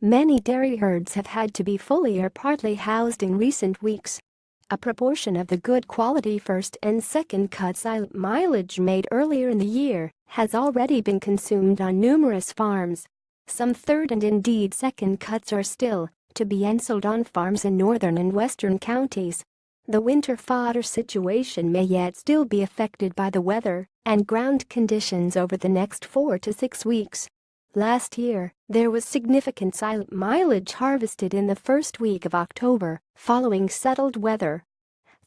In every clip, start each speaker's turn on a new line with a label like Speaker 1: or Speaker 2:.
Speaker 1: Many dairy herds have had to be fully or partly housed in recent weeks. A proportion of the good quality first and second cut silage made earlier in the year has already been consumed on numerous farms. Some third and indeed second cuts are still to be sold on farms in northern and western counties. The winter fodder situation may yet still be affected by the weather and ground conditions over the next 4 to 6 weeks. Last year, there was significant silage harvested in the first week of October, following settled weather.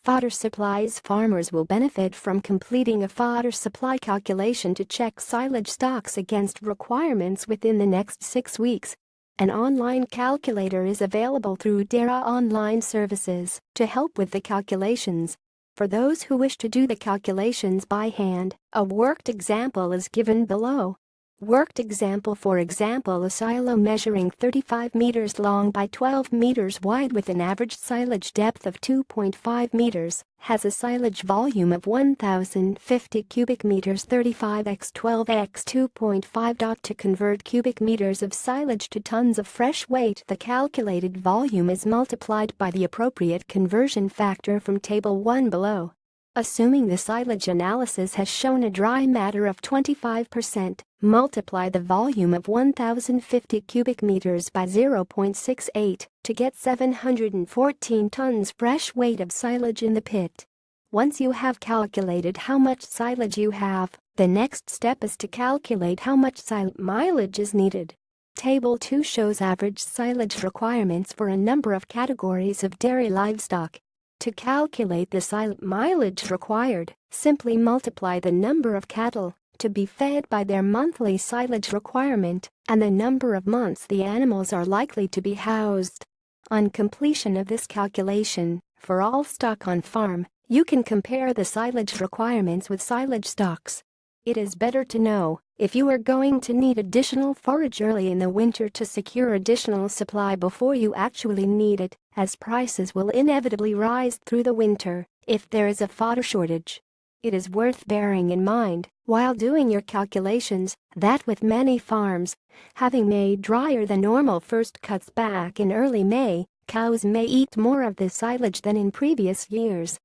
Speaker 1: Fodder supplies farmers will benefit from completing a fodder supply calculation to check silage stocks against requirements within the next 6 weeks. An online calculator is available through DARA Online Services to help with the calculations. For those who wish to do the calculations by hand, a worked example is given below. Worked example: for example, a silo measuring 35 meters long by 12 meters wide with an average silage depth of 2.5 meters has a silage volume of 1,050 cubic meters. 35 x 12 x 2.5. To convert cubic meters of silage to tons of fresh weight, the calculated volume is multiplied by the appropriate conversion factor from Table 1 below. Assuming the silage analysis has shown a dry matter of 25%, multiply the volume of 1,050 cubic meters by 0.68 to get 714 tons fresh weight of silage in the pit. Once you have calculated how much silage you have, the next step is to calculate how much silage is needed. Table 2 shows average silage requirements for a number of categories of dairy livestock. To calculate the silage required, simply multiply the number of cattle to be fed by their monthly silage requirement and the number of months the animals are likely to be housed. On completion of this calculation, for all stock on farm, you can compare the silage requirements with silage stocks. It is better to know if you are going to need additional forage early in the winter to secure additional supply before you actually need it, as prices will inevitably rise through the winter if there is a fodder shortage. It is worth bearing in mind, while doing your calculations, that with many farms having made drier than normal first cuts back in early May, cows may eat more of the silage than in previous years.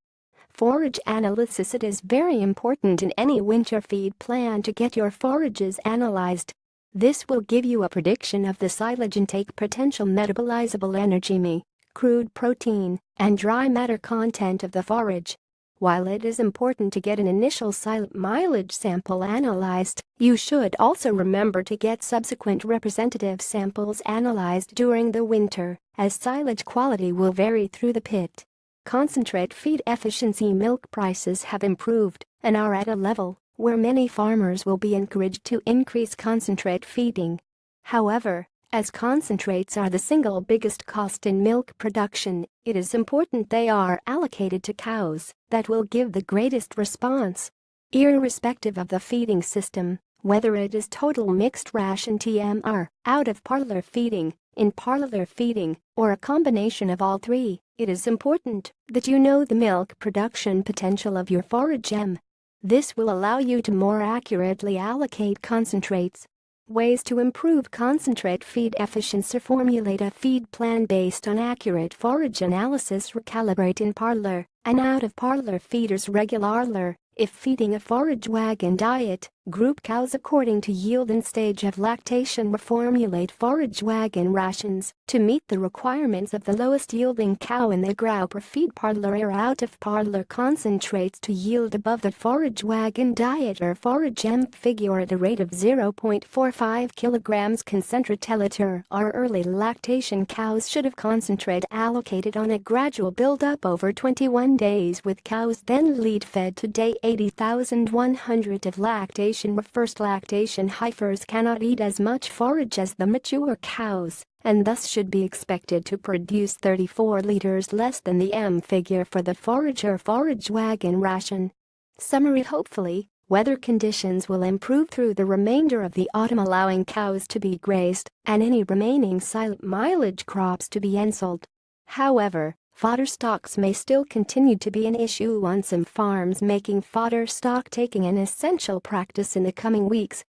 Speaker 1: Forage analysis: it is very important in any winter feed plan to get your forages analyzed. This will give you a prediction of the silage intake potential, metabolizable energy, crude protein, and dry matter content of the forage. While it is important to get an initial silage sample analyzed, you should also remember to get subsequent representative samples analyzed during the winter, as silage quality will vary through the pit. Concentrate feed efficiency: milk prices have improved and are at a level where many farmers will be encouraged to increase concentrate feeding. However, as concentrates are the single biggest cost in milk production, it is important they are allocated to cows that will give the greatest response. Irrespective of the feeding system, whether it is total mixed ration TMR, out of parlor feeding, in parlor feeding, or a combination of all three, it is important that you know the milk production potential of your forage. This will allow you to more accurately allocate concentrates. Ways to improve concentrate feed efficiency: formulate a feed plan based on accurate forage analysis. Recalibrate in parlor and out of parlor feeders regularly. If feeding a forage wagon diet, group cows according to yield and stage of lactation. Reformulate forage wagon rations to meet the requirements of the lowest yielding cow in the group, or feed parlor or out of parlor concentrates to yield above the forage wagon diet or forage figure at a rate of 0.45 kilograms concentrate per liter. Our early lactation cows should have concentrate allocated on a gradual build-up over 21 days, with cows then lead fed to day 80,100 of lactation. First lactation heifers cannot eat as much forage as the mature cows, and thus should be expected to produce 34 liters less than the figure for the forage or forage wagon ration. Summary: hopefully, weather conditions will improve through the remainder of the autumn, allowing cows to be grazed and any remaining silage crops to be sold. However, fodder stocks may still continue to be an issue on some farms, making fodder stock taking an essential practice in the coming weeks.